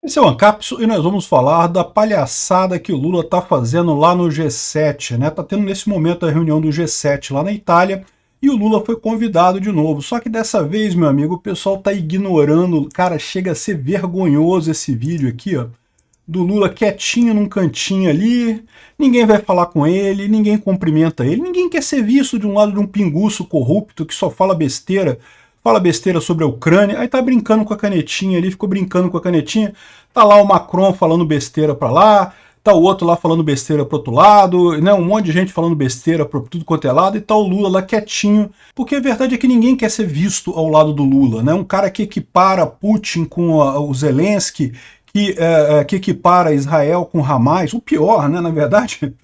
Esse é o Ancapso e nós vamos falar da palhaçada que o Lula está fazendo lá no G7, né? Tá tendo nesse momento a reunião do G7 lá na Itália e o Lula foi convidado de novo. Só que dessa vez, meu amigo, o pessoal tá ignorando. Cara, chega a ser vergonhoso esse vídeo aqui, ó, do Lula quietinho num cantinho ali. Ninguém vai falar com ele, ninguém cumprimenta ele, ninguém quer ser visto de um lado de um pinguço corrupto que só fala besteira sobre a Ucrânia, aí tá brincando com a canetinha ali, ficou brincando com a canetinha, tá lá o Macron falando besteira pra lá, tá o outro lá falando besteira pro outro lado, né, um monte de gente falando besteira pra tudo quanto é lado, e tá o Lula lá quietinho, porque a verdade é que ninguém quer ser visto ao lado do Lula, né, um cara que equipara Putin com o Zelensky, que equipara Israel com Hamas, o pior, né, na verdade,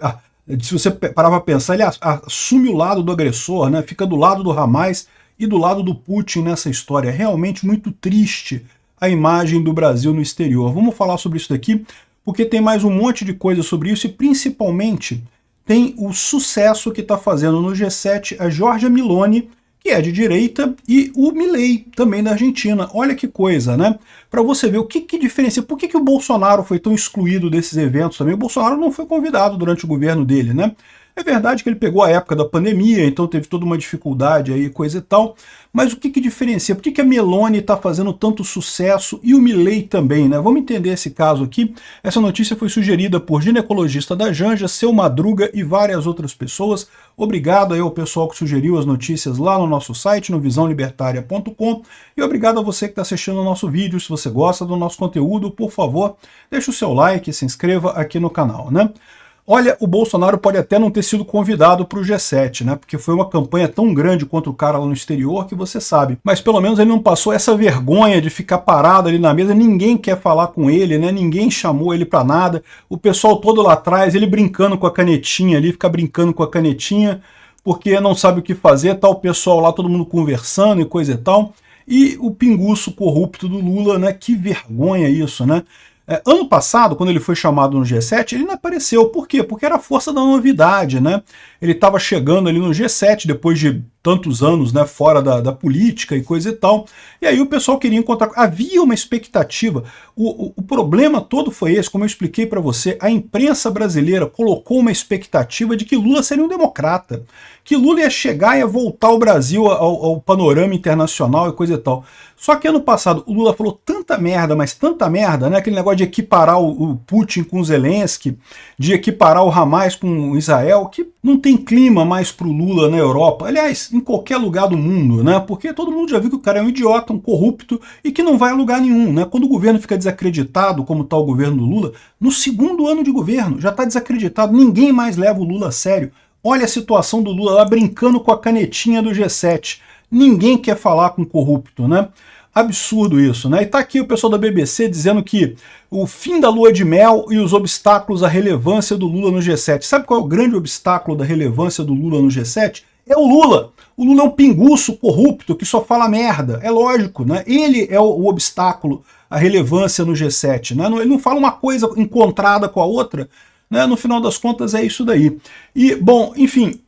se você parar pra pensar, ele assume o lado do agressor, né, fica do lado do Hamas, e do lado do Putin nessa história. É realmente muito triste a imagem do Brasil no exterior. Vamos falar sobre isso daqui, porque tem mais um monte de coisa sobre isso, e principalmente tem o sucesso que está fazendo no G7 a Giorgia Meloni, que é de direita, e o Milei, também da Argentina. Olha que coisa, né? Para você ver o que diferencia, por que o Bolsonaro foi tão excluído desses eventos também. O Bolsonaro não foi convidado durante o governo dele, né? É verdade que ele pegou a época da pandemia, então teve toda uma dificuldade aí, coisa e tal, mas o que diferencia? Por que a Meloni está fazendo tanto sucesso e o Milei também, né? Vamos entender esse caso aqui. Essa notícia foi sugerida por ginecologista da Janja, Seu Madruga e várias outras pessoas. Obrigado aí ao pessoal que sugeriu as notícias lá no nosso site, no visãolibertaria.com, e obrigado a você que está assistindo o nosso vídeo. Se você gosta do nosso conteúdo, por favor, deixe o seu like e se inscreva aqui no canal, né? Olha, o Bolsonaro pode até não ter sido convidado para o G7, né? Porque foi uma campanha tão grande contra o cara lá no exterior que você sabe. Mas pelo menos ele não passou essa vergonha de ficar parado ali na mesa, ninguém quer falar com ele, né? Ninguém chamou ele para nada. O pessoal todo lá atrás, ele brincando com a canetinha ali, fica brincando com a canetinha, porque não sabe o que fazer, tá o pessoal lá, todo mundo conversando e coisa e tal. E o pinguço corrupto do Lula, né? Que vergonha isso, né? Ano passado, quando ele foi chamado no G7, ele não apareceu. Por quê? Porque era a força da novidade, né? Ele estava chegando ali no G7, depois de tantos anos, né, fora da política e coisa e tal, e aí o pessoal queria encontrar. Havia uma expectativa. O problema todo foi esse, como eu expliquei para você, a imprensa brasileira colocou uma expectativa de que Lula seria um democrata, que Lula ia chegar e ia voltar o Brasil ao panorama internacional e coisa e tal. Só que ano passado o Lula falou tanta merda, mas tanta merda, né? Aquele negócio de equiparar o Putin com o Zelensky, de equiparar o Hamas com o Israel, que não tem clima mais pro Lula na Europa. Aliás, em qualquer lugar do mundo, né? Porque todo mundo já viu que o cara é um idiota, um corrupto e que não vai a lugar nenhum, né? Quando o governo fica desacreditado, como está o governo do Lula, no segundo ano de governo já está desacreditado, ninguém mais leva o Lula a sério. Olha a situação do Lula lá brincando com a canetinha do G7. Ninguém quer falar com corrupto, né? Absurdo isso, né? E tá aqui o pessoal da BBC dizendo que o fim da lua de mel e os obstáculos à relevância do Lula no G7. Sabe qual é o grande obstáculo da relevância do Lula no G7? É o Lula. O Lula é um pinguço corrupto que só fala merda. É lógico, né? Ele é o obstáculo à relevância no G7, né? Ele não fala uma coisa encontrada com a outra, né? No final das contas é isso daí. E, bom, enfim,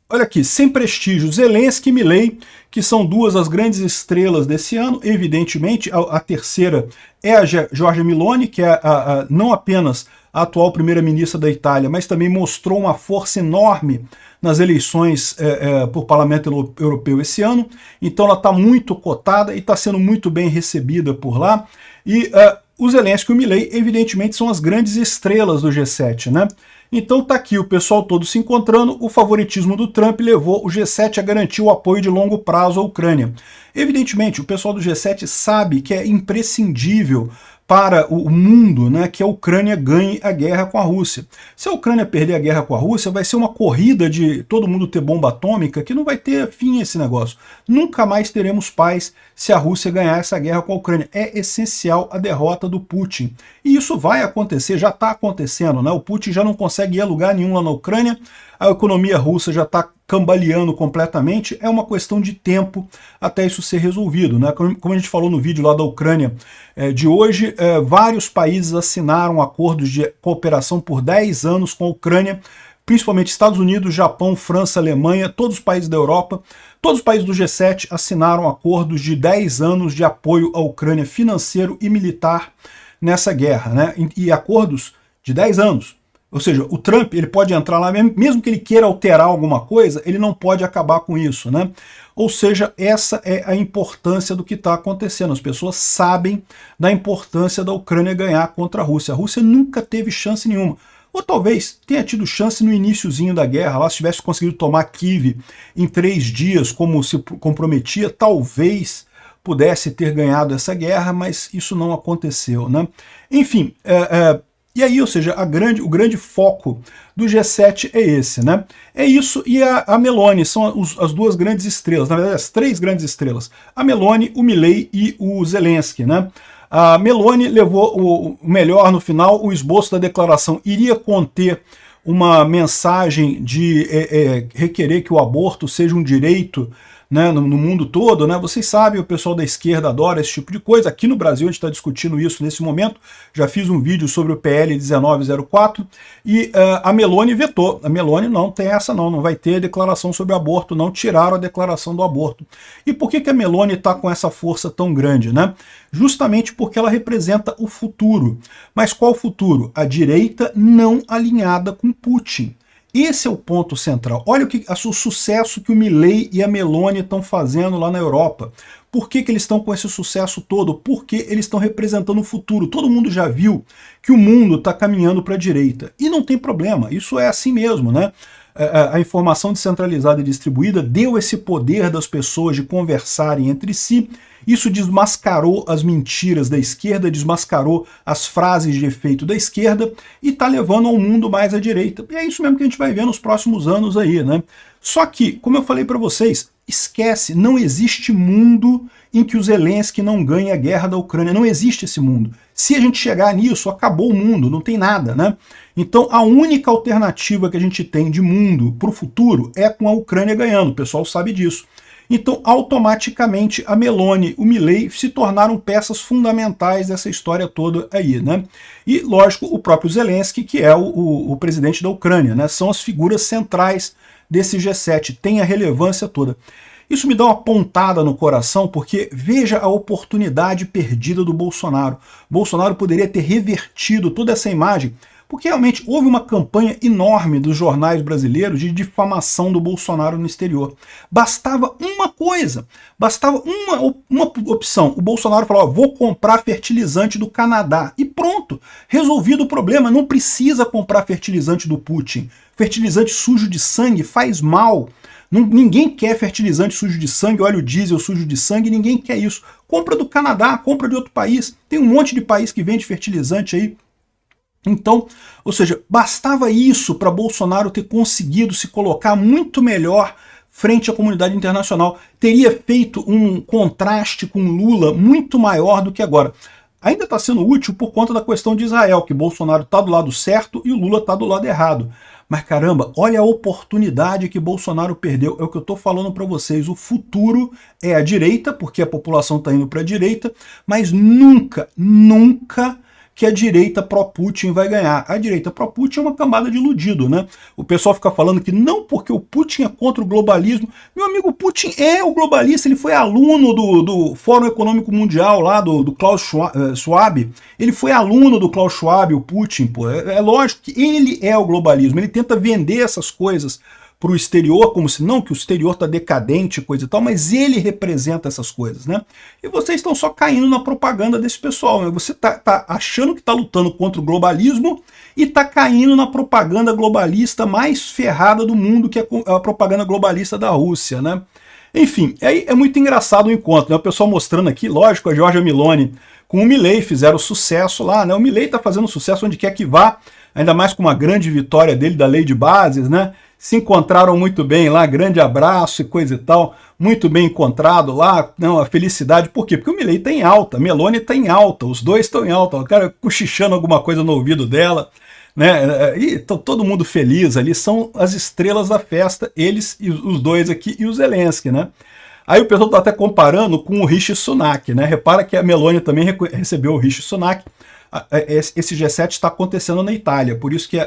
olha aqui, sem prestígio, Zelensky e Milei, que são duas das grandes estrelas desse ano. Evidentemente, a terceira é a Giorgia Meloni, que é não apenas a atual primeira-ministra da Itália, mas também mostrou uma força enorme nas eleições por Parlamento Europeu esse ano. Então ela está muito cotada e está sendo muito bem recebida por lá. E o Zelensky e o Milei, evidentemente, são as grandes estrelas do G7, né? Então tá aqui o pessoal todo se encontrando. O favoritismo do Trump levou o G7 a garantir o apoio de longo prazo à Ucrânia. Evidentemente, o pessoal do G7 sabe que é imprescindível para o mundo, né, que a Ucrânia ganhe a guerra com a Rússia. Se a Ucrânia perder a guerra com a Rússia, vai ser uma corrida de todo mundo ter bomba atômica que não vai ter fim esse negócio. Nunca mais teremos paz se a Rússia ganhar essa guerra com a Ucrânia. É essencial a derrota do Putin. E isso vai acontecer, já está acontecendo, né? O Putin já não consegue ir a lugar nenhum lá na Ucrânia, a economia russa já está cambaleando completamente, é uma questão de tempo até isso ser resolvido, né? Como a gente falou no vídeo lá da Ucrânia de hoje, vários países assinaram acordos de cooperação por 10 anos com a Ucrânia, principalmente Estados Unidos, Japão, França, Alemanha, todos os países da Europa, todos os países do G7 assinaram acordos de 10 anos de apoio à Ucrânia financeiro e militar. nessa guerra, né? E acordos de 10 anos. Ou seja, o Trump ele pode entrar lá, mesmo que ele queira alterar alguma coisa, ele não pode acabar com isso, né? Ou seja, essa é a importância do que está acontecendo. As pessoas sabem da importância da Ucrânia ganhar contra a Rússia. A Rússia nunca teve chance nenhuma. Ou talvez tenha tido chance no iniciozinho da guerra, lá se tivesse conseguido tomar Kiev em 3 dias, como se comprometia, talvez pudesse ter ganhado essa guerra, mas isso não aconteceu, né? Enfim, e aí, ou seja, o grande foco do G7 é esse, né? É isso e a Meloni, são as duas grandes estrelas, na verdade as 3 grandes estrelas, a Meloni, o Milei e o Zelensky, né? A Meloni levou o melhor no final, o esboço da declaração iria conter uma mensagem de requerer que o aborto seja um direito, né, no mundo todo, né? Vocês sabem, o pessoal da esquerda adora esse tipo de coisa. Aqui no Brasil a gente está discutindo isso nesse momento. Já fiz um vídeo sobre o PL 1904 e a Meloni vetou. A Meloni não tem essa não vai ter declaração sobre aborto, não tiraram a declaração do aborto. E por que a Meloni está com essa força tão grande, né? Justamente porque ela representa o futuro. Mas qual futuro? A direita não alinhada com Putin. Esse é o ponto central. Olha o sucesso que o Milei e a Meloni estão fazendo lá na Europa. Por que eles estão com esse sucesso todo? Porque eles estão representando o futuro. Todo mundo já viu que o mundo está caminhando para a direita. E não tem problema, isso é assim mesmo, né? A informação descentralizada e distribuída deu esse poder das pessoas de conversarem entre si. Isso desmascarou as mentiras da esquerda, desmascarou as frases de efeito da esquerda e está levando ao mundo mais à direita. E é isso mesmo que a gente vai ver nos próximos anos aí, né? Só que, como eu falei para vocês, esquece, não existe mundo em que o Zelensky não ganhe a guerra da Ucrânia. Não existe esse mundo. Se a gente chegar nisso, acabou o mundo, não tem nada, né? Então a única alternativa que a gente tem de mundo para o futuro é com a Ucrânia ganhando, o pessoal sabe disso. Então automaticamente a Meloni, o Milei se tornaram peças fundamentais dessa história toda aí, né? E lógico, o próprio Zelensky, que é o presidente da Ucrânia, né? São as figuras centrais desse G7, tem a relevância toda. Isso me dá uma pontada no coração, porque veja a oportunidade perdida do Bolsonaro. Bolsonaro poderia ter revertido toda essa imagem, porque realmente houve uma campanha enorme dos jornais brasileiros de difamação do Bolsonaro no exterior. Bastava uma coisa, bastava uma opção. O Bolsonaro falou, vou comprar fertilizante do Canadá. E pronto, resolvido o problema, não precisa comprar fertilizante do Putin. Fertilizante sujo de sangue faz mal. Ninguém quer fertilizante sujo de sangue, óleo diesel sujo de sangue, ninguém quer isso. Compra do Canadá, compra de outro país. Tem um monte de país que vende fertilizante aí. Então, ou seja, bastava isso para Bolsonaro ter conseguido se colocar muito melhor frente à comunidade internacional. Teria feito um contraste com Lula muito maior do que agora. Ainda está sendo útil por conta da questão de Israel, que Bolsonaro está do lado certo e o Lula está do lado errado. Mas caramba, olha a oportunidade que Bolsonaro perdeu. É o que eu estou falando para vocês. O futuro é a direita, porque a população está indo para a direita, mas nunca, nunca que a direita pró-Putin vai ganhar. A direita pró-Putin é uma cambada de iludido, né? O pessoal fica falando que não porque o Putin é contra o globalismo. Meu amigo, Putin é o globalista, ele foi aluno do Fórum Econômico Mundial lá, do Klaus Schwab. Ele foi aluno do Klaus Schwab, o Putin, pô. É lógico que ele é o globalismo, ele tenta vender essas coisas para o exterior, como se não, que o exterior está decadente, coisa e tal, mas ele representa essas coisas, né? E vocês estão só caindo na propaganda desse pessoal, né? Você tá achando que está lutando contra o globalismo e está caindo na propaganda globalista mais ferrada do mundo, que é a propaganda globalista da Rússia, né? Enfim, aí é muito engraçado o encontro, né? O pessoal mostrando aqui, lógico, a Giorgia Meloni com o Milei fizeram sucesso lá, né? O Milei está fazendo sucesso onde quer que vá, ainda mais com uma grande vitória dele da lei de bases, né? Se encontraram muito bem lá, grande abraço e coisa e tal, muito bem encontrado lá, não, a felicidade. Por quê? Porque o Milei está em alta, a Meloni está em alta, os dois estão em alta, o cara cochichando alguma coisa no ouvido dela, né? E estão todo mundo feliz ali, são as estrelas da festa, eles e os dois aqui e o Zelensky, né? Aí o pessoal está até comparando com o Rishi Sunak, né? Repara que a Meloni também recebeu o Rishi Sunak. Esse G7 está acontecendo na Itália, por isso que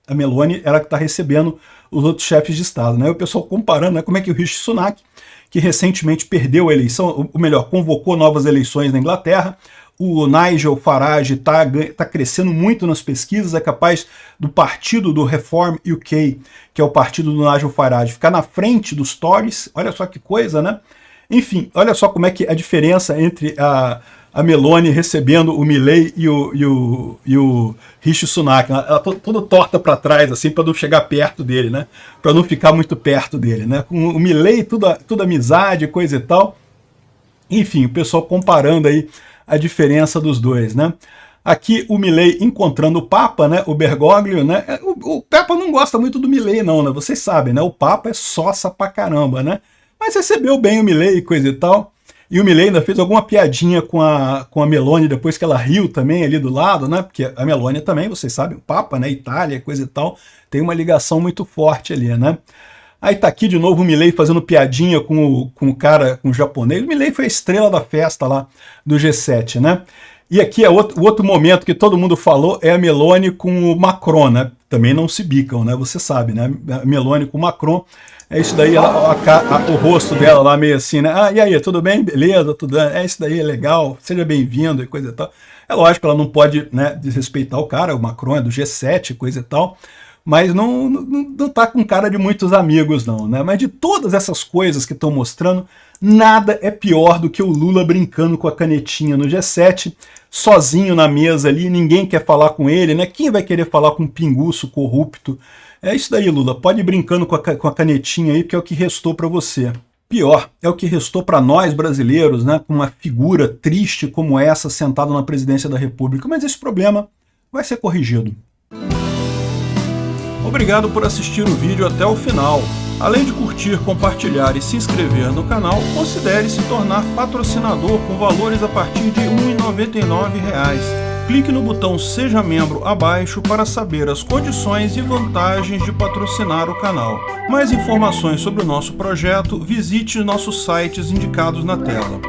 a Meloni era que está recebendo os outros chefes de Estado, né? O pessoal comparando, né, como é que o Rishi Sunak, que recentemente perdeu a eleição, ou melhor, convocou novas eleições na Inglaterra, o Nigel Farage tá crescendo muito nas pesquisas, é capaz do partido do Reform UK, que é o partido do Nigel Farage, ficar na frente dos Tories. Olha só que coisa, né? Enfim, olha só como é que a diferença entre a Meloni recebendo o Milley e o Rishi Sunak. Ela toda torta para trás, assim, para não chegar perto dele, né? Para não ficar muito perto dele, né? Com o Milley, tudo amizade, coisa e tal. Enfim, o pessoal comparando aí a diferença dos dois, né? Aqui o Milley encontrando o Papa, né? O Bergoglio, né? O Papa não gosta muito do Milley, não, né? Vocês sabem, né? O Papa é sossa pra caramba, né? Mas recebeu bem o Milley e coisa e tal. E o Milley ainda fez alguma piadinha com a Meloni depois que ela riu também ali do lado, né? Porque a Meloni também, vocês sabem, o Papa, né? Itália, coisa e tal, tem uma ligação muito forte ali, né? Aí tá aqui de novo o Milley fazendo piadinha com o cara, com o japonês. O Milley foi a estrela da festa lá do G7, né? E aqui é o outro momento que todo mundo falou é a Meloni com o Macron, né? Também não se bicam, né? Você sabe, né? A Meloni com o Macron. É isso daí, o rosto dela lá meio assim, né? Ah, e aí, tudo bem? Beleza, tudo bem? É isso daí, é legal, seja bem-vindo e coisa e tal. É lógico que ela não pode, né, desrespeitar o cara, o Macron é do G7, coisa e tal, mas não tá com cara de muitos amigos não, né? Mas de todas essas coisas que estão mostrando, nada é pior do que o Lula brincando com a canetinha no G7, sozinho na mesa ali, ninguém quer falar com ele, né? Quem vai querer falar com um pinguço corrupto? É isso daí, Lula, pode ir brincando com a canetinha aí, porque é o que restou para você. Pior, é o que restou para nós brasileiros, né, com uma figura triste como essa sentada na presidência da República, mas esse problema vai ser corrigido. Obrigado por assistir o vídeo até o final. Além de curtir, compartilhar e se inscrever no canal, considere se tornar patrocinador com valores a partir de R$ 1,99. Clique no botão Seja Membro abaixo para saber as condições e vantagens de patrocinar o canal. Mais informações sobre o nosso projeto, visite nossos sites indicados na tela.